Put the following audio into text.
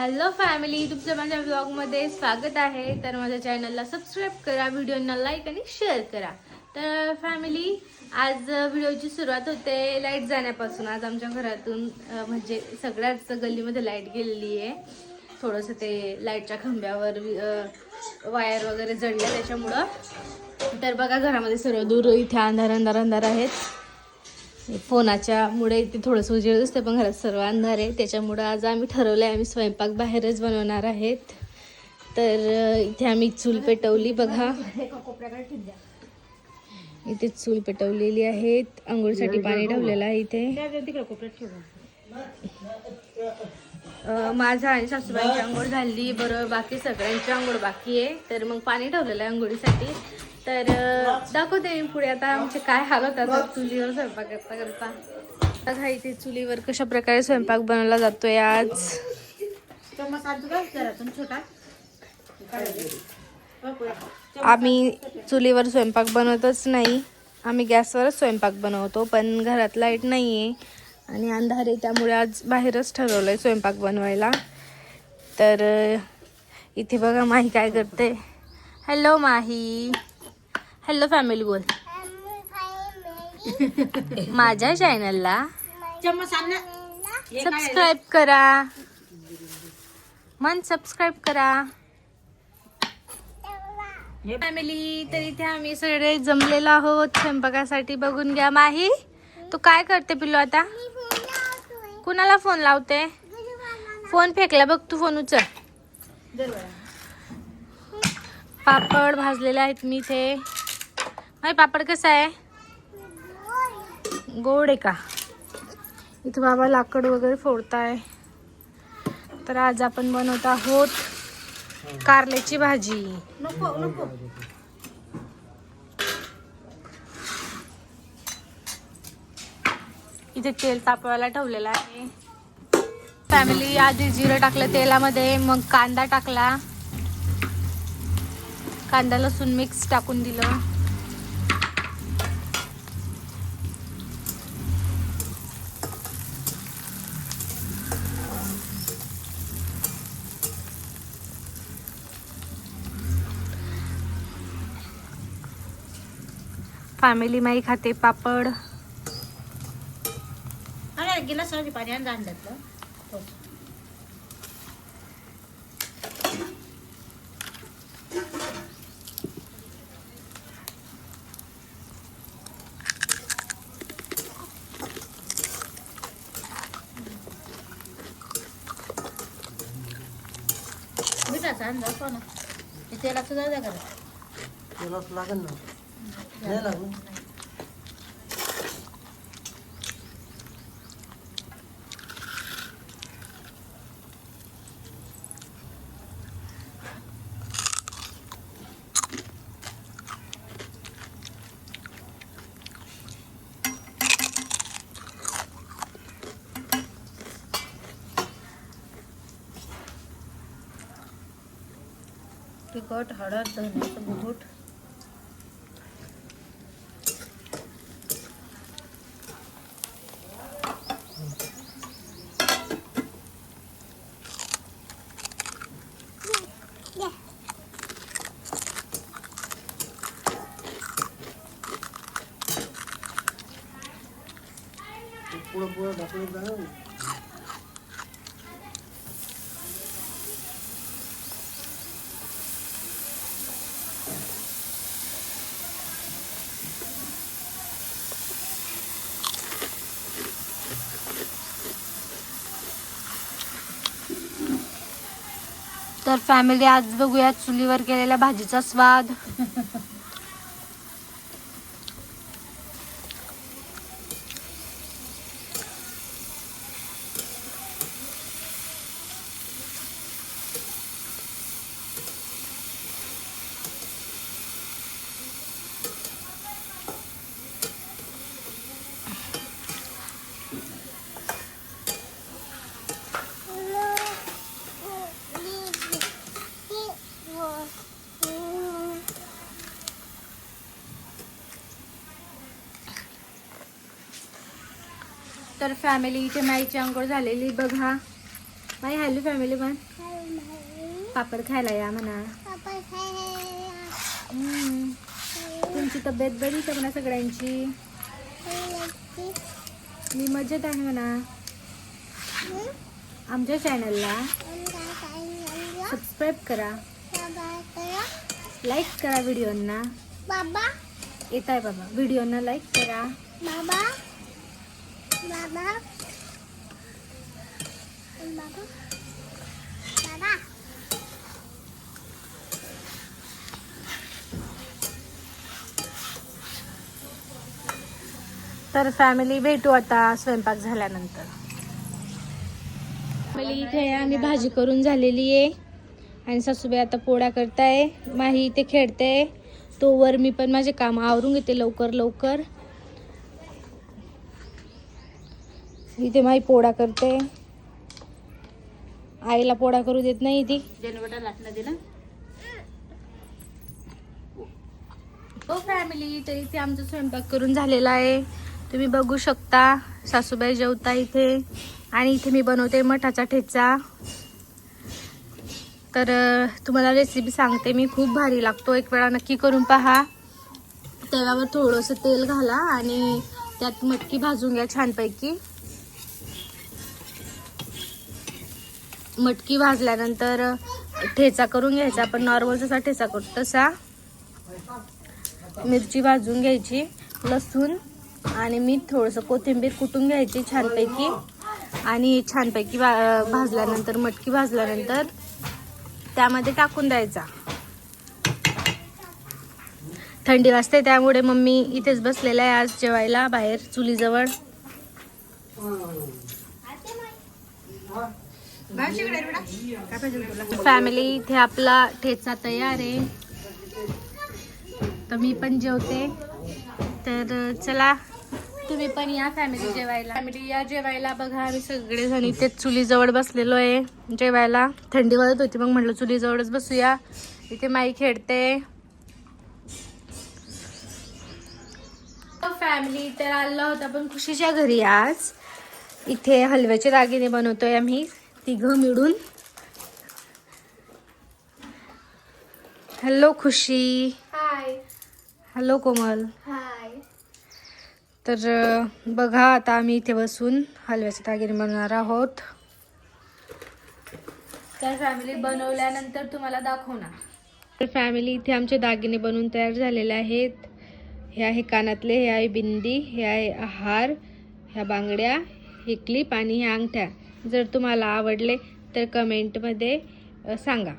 Hello family, तुमचं माझ्या व्लॉगमध्ये स्वागत आहे. तर माझ्या चॅनलला सबस्क्राईब करा, व्हिडिओना लाईक आणि शेअर करा. तर फॅमिली, आज व्हिडिओची सुरुवात होते लाईट जाण्यापासून. आज आमच्या घरातून म्हणजे सगळ्याच गल्लीमध्ये लाईट गेलेली आहे. थोडंसं ते लाईटच्या खांब्यावर वायर वगैरे जळल्या त्याच्यामुळं. तर बघा, घरामध्ये सर्व दूर इथे अंधार अंधार अंधार आहेत. फोनाच्या मुळे इथे थोडंसं उजेड दिसते, पण घरात सर्व अंधार आहे. त्याच्यामुळं आज आम्ही ठरवलं आहे आम्ही स्वयंपाक बाहेरच बनवणार आहेत. तर इथे आम्ही चूल पेटवली बघा. इथे चूल पेटवलेली आहेत. आंघोळीसाठी पाणी ठेवलेलं आहे इथे. माझा आणि सासूबाईंची आंघोळ झाली, बरं बाकी सगळ्यांची आंघोळ बाकी आहे. तर मग पाणी ठेवलेलं आहे आंघोळीसाठी. तर दाखवते मी पुढे आता आमचे काय हाल होतात चुलीवर स्वयंपाक करता करता. बघा इथे चुलीवर कशा प्रकारे स्वयंपाक बनवला जातोय आज. आम्ही चुलीवर स्वयंपाक बनवतच नाही, आम्ही गॅसवरच स्वयंपाक बनवतो. पण घरात लाईट नाही आहे आणि अंधार आहे, त्यामुळे आज बाहेरच ठरवलं आहे स्वयंपाक बनवायला. तर इथे बघा माही काय करते. हॅलो माही, हॅलो फॅमिली बोल. माझ्या चॅनलला सबस्क्राईब करा, सबस्क्राईब करा फॅमिली. तर इथे आम्ही सगळे जमलेलो आहोत स्वयंपाकासाठी. बघून घ्या. माही, तू काय करते पिल्लू आता? कुणाला फोन लावते? फोन फेकला बघ तू, फोन उचल. पापड भाजलेले आहेत मी इथे. माही, पापड कसा आहे? गोड आहे का? इथे बाबा लाकड वगैरे फोडताय. तर आज आपण बनवत आहोत कारल्याची भाजी. नको नको. इथे तेल तापवायला ठेवलेलं आहे. फॅमिली, आधी जिरं टाकलं तेलामध्ये, मग कांदा टाकला. कांदा लसूण मिक्स टाकून दिलं. फॅमिली माई खाते पापड. गिलास पाणी आणलं. मिठाचा अंदाज कोणा तेलाचं जाऊ द्या करा. तेलाच लागेल ना. नाही लागलं. तिखट, हळद, धण्याचं बुट. पुढं ढकलून तर फॅमिली, आज बघूया चुलीवर केलेल्या भाजीचा स्वाद. तर फॅमिली, इथे माईची अंघोळ झालेली बघा. माय हॅलो फॅमिली पण पापड खायला या म्हणा. तुमची तब्येत बरी का म्हणा सगळ्यांची? मी मजेत आहे म्हणा. आमच्या चॅनलला सबस्क्राईब करा, लाईक करा व्हिडिओंना. बाबा येत आहे बाबा. व्हिडिओंना लाईक करा बाबा. बाबा बाबा बाबा. तर फॅमिली भेटू आता स्वयंपाक झाल्यानंतर. फॅमिली इथे आम्ही भाजी करून झालेली आहे आणि सासूबाई आता पोळ्या करताय. माही इथे खेळते. तोवर मी पण माझे काम आवरून घेते लवकर लवकर. इथे माही पोळ्या करते. आईला पोळ्या करू देत नाही ती. हो फॅमिली, तर इथे आमचा स्वयंपाक करून झालेला आहे. तुम्ही बघू शकता सासूबाई जेवता इथे. आणि इथे मी बनवते मठाचा ठेचा. तर तुम्हाला रेसिपी सांगते मी, खूप भारी लागतो. एक वेळा नक्की करून पहा. तव्यावर थोडंसं तेल घाला आणि त्यात मटकी भाजून घ्या छानपैकी. मटकी भाजल्यानंतर ठेचा करून घ्यायचा. आपण नॉर्मल जसा ठेचा करतो तसा. मिरची भाजून घ्यायची, लसूण आणि मीठ, थोडंसं कोथिंबीर कुटून घ्यायची छानपैकी. आणि छानपैकी भाजल्यानंतर मटकी भाजल्यानंतर त्यामध्ये टाकून द्यायचा. थंडी वाजते त्यामुळे मम्मी इथेच बसलेला आहे आज जेवायला बाहेर चुलीजवळ. फॅमिली इथे आपला ठेचा तयार आहे. तर मी पण जेवते. तर चला तुम्ही पण या फॅमिली जेवायला. फॅमिली या जेवायला. बघा आम्ही सगळेजण इथे चुलीजवळ बसलेलो आहे जेवायला. थंडी वाजत होती मग म्हटलं चुलीजवळच बसूया. इथे माई खेळते. फॅमिली तर आलो होता पण खुशीच्या घरी आज. इथे हलव्याचे दागिने बनवतोय आम्ही तिघं मिळून. हॅलो खुशी. हाय. हॅलो कोमल. हाय. तर बघा आता आम्ही इथे बसून हलव्याचे दागिने बनवणार आहोत. तर फॅमिली बनवल्यानंतर तुम्हाला दाखवणार. तर फॅमिली इथे आमचे दागिने बनवून तयार झालेले आहेत. हे आहे कानातले, हे आहे बिंदी, हे आहे हार, ह्या बांगड्या, हे क्लिप आणि ह्या अंगठ्या. जर तुम्हाला आवडले तर कमेंटमध्ये सांगा.